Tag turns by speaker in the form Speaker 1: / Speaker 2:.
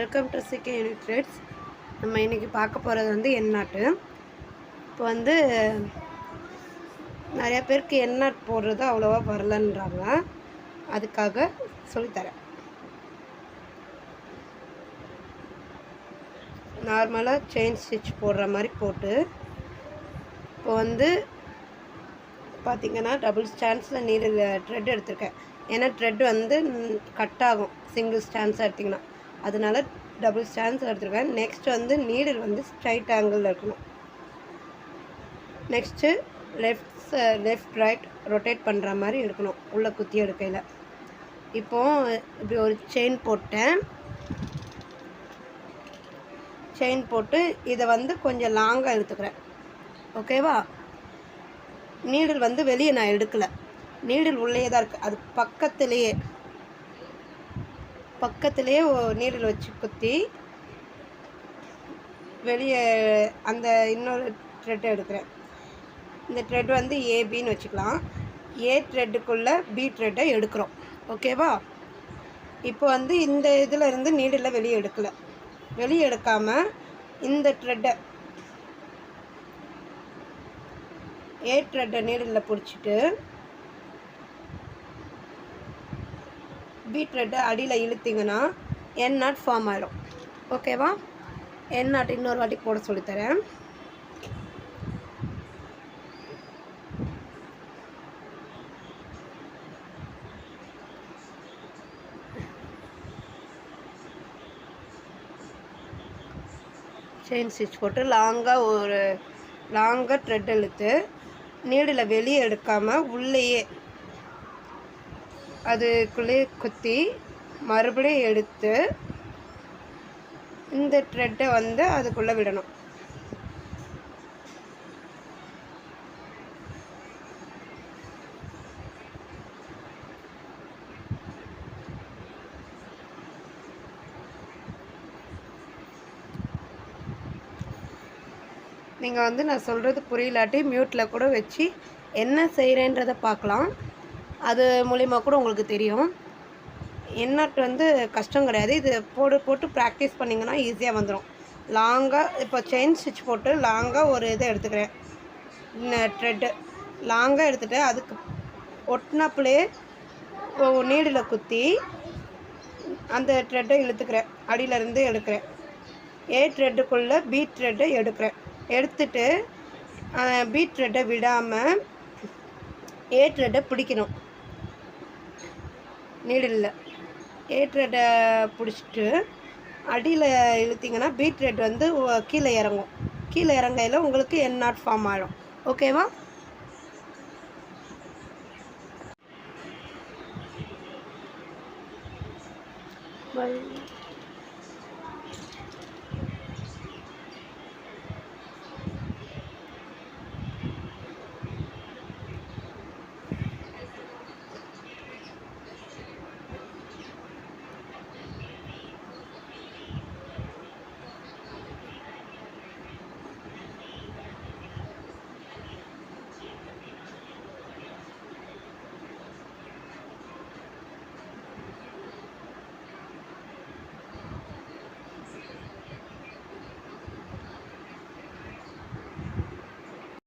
Speaker 1: Welcome to CK unique threads. நம்ம இன்றைக்கி பார்க்க போகிறது வந்து எண்ணாட்டு. இப்போ வந்து நிறையா பேருக்கு எண்ணாட் போடுறது அவ்வளோவா வரலன்றாங்க, அதுக்காக சொல்லித்தரேன். நார்மலாக செயின் ஸ்டிச் போடுற மாதிரி போட்டு, இப்போ வந்து பார்த்திங்கன்னா டபுள் ஸ்டாண்ட்ஸில் நீடில் த்ரெட் எடுத்திருக்கேன். ஏன்னா த்ரெட் வந்து கட் ஆகும் சிங்கிள் ஸ்டாண்ட்ஸாக எடுத்திங்கன்னா, அதனால டபுள் ஸ்டாண்ட்ஸ் எடுத்துருக்கேன். நெக்ஸ்ட் வந்து நீடில் வந்து ஸ்ட்ரைட் ஆங்கிளில் இருக்கணும். நெக்ஸ்ட்டு லெஃப்ட் ரைட் ரொட்டேட் பண்ணுற மாதிரி எடுக்கணும் உள்ளே குத்தி எடுக்கையில். இப்போது இப்படி ஒரு செயின் போட்டேன். செயின் போட்டு இதை வந்து கொஞ்சம் லாங்காக எடுத்துக்கிறேன். ஓகேவா? நீடில் வந்து வெளியே நான் எடுக்கலை, நீடில் உள்ளே தான் இருக்குது. அது பக்கத்துலேயே நீடில் வச்சு குத்தி வெளியே அந்த இன்னொரு த்ரெட்டை எடுக்கிறேன். இந்த த்ரெட் வந்து ஏபின்னு வச்சுக்கலாம். ஏ த்ரெட்டுக்குள்ளே பி த்ரெட்டை எடுக்கிறோம். ஓகேவா? இப்போ வந்து இந்த இதில் இருந்து நீடில் வெளியே எடுக்கலை, வெளியே எடுக்காமல் இந்த த்ரெட்டை ஏ த்ரெட்டை நீடில் பிடிச்சிட்டு பி த்ரெட்டை அடியில் இழுத்திங்கன்னா என் நாட் ஃபார்ம் ஆகிடும். ஓகேவா? என் நாட் இன்னொரு வாட்டி போட சொல்லித்தரேன். செயின் ஸ்டிச் போட்டு லாங்காக த்ரெட் இழுத்து நீடில் வெளியே எடுக்காமல் உள்ளேயே அதுக்குள்ளேயே குத்தி மறுபடியும் எடுத்து இந்த த்ரெட்டை வந்து அதுக்குள்ளே விடணும். நீங்கள் வந்து நான் சொல்கிறது புரியலாட்டி மியூட்டில் கூட வச்சு என்ன செய்கிறேன்றதை பார்க்கலாம். அது மூலிமா கூட உங்களுக்கு தெரியும். எண்ணாட் வந்து கஷ்டம் கிடையாது. இது போட்டு ப்ராக்டிஸ் பண்ணிங்கன்னா ஈஸியாக வந்துடும். லாங்காக இப்போ செயின் ஸ்டிச் போட்டு லாங்காக ஒரு இதை எடுத்துக்கிறேன். த்ரெட்டு லாங்காக எடுத்துகிட்டு அதுக்கு ஒட்டினப்புலே நீடில் குத்தி அந்த த்ரெட்டை இழுத்துக்கிறேன், அடியிலேருந்து எடுக்கிறேன். ஏ த்ரெட்டுக்குள்ளே பி த்ரெட்டை எடுக்கிறேன். எடுத்துட்டு பி த்ரெட்டை விடாமல் ஏ த்ரெட்டை பிடிக்கணும். நீடில் ஏ த்ரெட்டை பிடிச்சிட்டு அடியில் இழுத்திங்கன்னா பி த்ரெட் வந்து கீழே இறங்கும். கீழே இறங்கையில் உங்களுக்கு என் நாட் ஃபார்ம் ஆகிடும். ஓகேவா? பை.